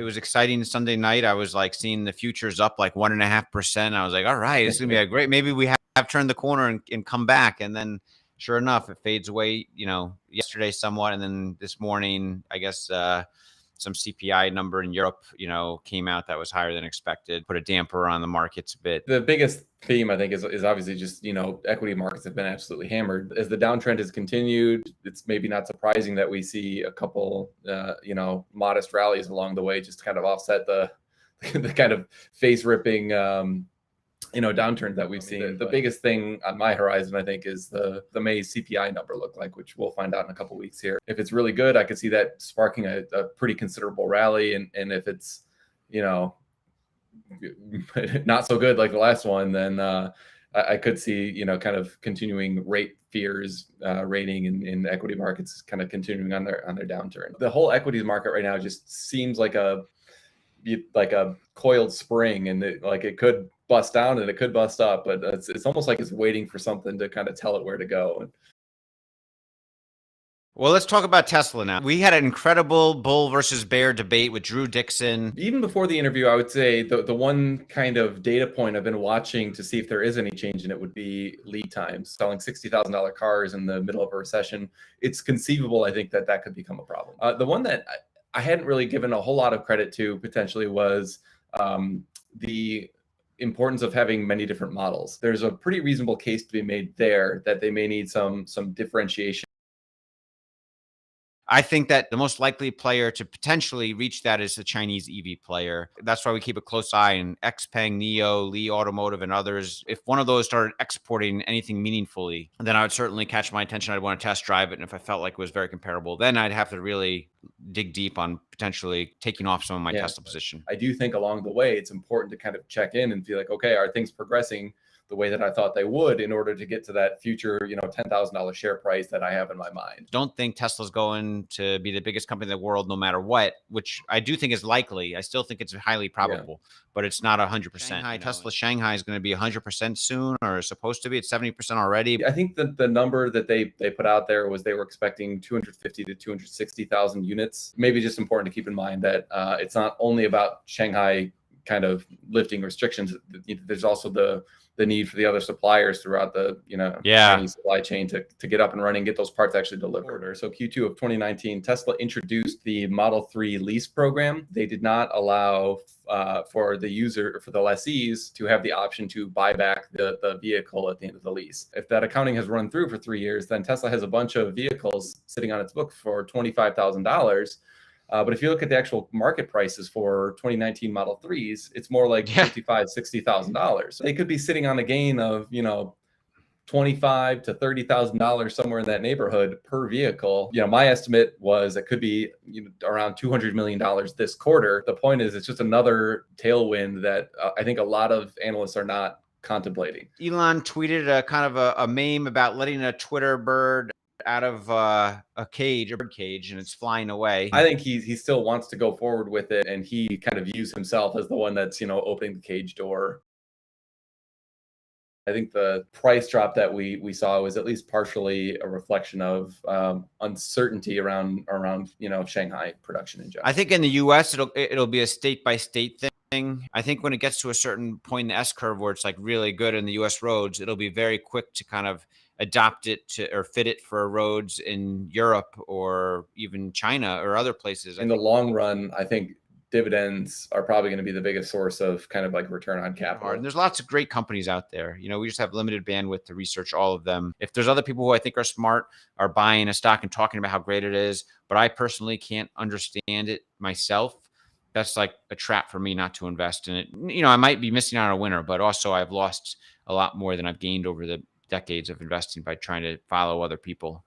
was exciting Sunday night. I was like seeing the futures up like 1.5%. I was like, all right, it's gonna be a great. Maybe we have turned the corner and come back. And then, sure enough, it fades away. Yesterday somewhat, and then this morning, I guess some CPI number in Europe, came out that was higher than expected, put a damper on the markets a bit. The biggest theme, I think, is obviously just, equity markets have been absolutely hammered. As the downtrend has continued, it's maybe not surprising that we see a couple, modest rallies along the way, just to kind of offset the kind of face ripping, downturn that we've seen. The biggest thing on my horizon, I think, is the May CPI number look like, which we'll find out in a couple of weeks here. If it's really good, I could see that sparking a pretty considerable rally. And if it's, not so good like the last one, then I could see, kind of continuing rate fears rating in equity markets, kind of continuing on their downturn. The whole equities market right now just seems like a coiled spring, and it could bust down and it could bust up, but it's almost like it's waiting for something to kind of tell it where to go. Well, let's talk about Tesla now. We had an incredible bull versus bear debate with Drew Dixon. Even before the interview, I would say the one kind of data point I've been watching to see if there is any change in it would be lead times. Selling $60,000 cars in the middle of a recession, it's conceivable, I think, that could become a problem. The one that I hadn't really given a whole lot of credit to potentially was the importance of having many different models. There's a pretty reasonable case to be made there that they may need some differentiation. I think that the most likely player to potentially reach that is the Chinese EV player. That's why we keep a close eye on XPeng, NIO, Li Automotive, and others. If one of those started exporting anything meaningfully, then I would certainly catch my attention. I'd want to test drive it. And if I felt like it was very comparable, then I'd have to really dig deep on potentially taking off some of my Tesla position. I do think along the way, it's important to kind of check in and feel like, okay, are things progressing the way that I thought they would in order to get to that future, $10,000 share price that I have in my mind. Don't think Tesla's going to be the biggest company in the world no matter what, which I do think is likely. I still think it's highly probable, but it's not 100%. Tesla Shanghai is going to be 100% soon, or is supposed to be. It's 70% already. I think that the number that they put out there was they were expecting 250 to 260,000 units. Maybe just important to keep in mind that it's not only about Shanghai kind of lifting restrictions. There's also the need for the other suppliers throughout the Chinese supply chain to get up and running, get those parts actually delivered. So Q2 of 2019, Tesla introduced the Model 3 lease program. They did not allow for the lessees to have the option to buy back the vehicle at the end of the lease. If that accounting has run through for 3 years, then Tesla has a bunch of vehicles sitting on its book for $25,000. But if you look at the actual market prices for 2019 Model 3s, it's more like $55,000, $60,000. They could be sitting on a gain of, $25,000 to $30,000 somewhere in that neighborhood per vehicle. My estimate was it could be around $200 million this quarter. The point is, it's just another tailwind that I think a lot of analysts are not contemplating. Elon tweeted a kind of a meme about letting a Twitter bird out of a bird cage, and it's flying away. I think he still wants to go forward with it, and he kind of views himself as the one that's opening the cage door. I think the price drop that we saw was at least partially a reflection of uncertainty around Shanghai production in general. I think in the U.S. it'll be a state by state thing. I think when it gets to a certain point in the S curve where it's like really good in the U.S. roads, it'll be very quick to kind of adopt it or fit it for roads in Europe or even China or other places. In the long run, I think dividends are probably going to be the biggest source of kind of like return on capital. And there's lots of great companies out there. We just have limited bandwidth to research all of them. If there's other people who I think are smart, are buying a stock and talking about how great it is, but I personally can't understand it myself, that's like a trap for me not to invest in it. I might be missing out on a winner, but also I've lost a lot more than I've gained over the decades of investing by trying to follow other people.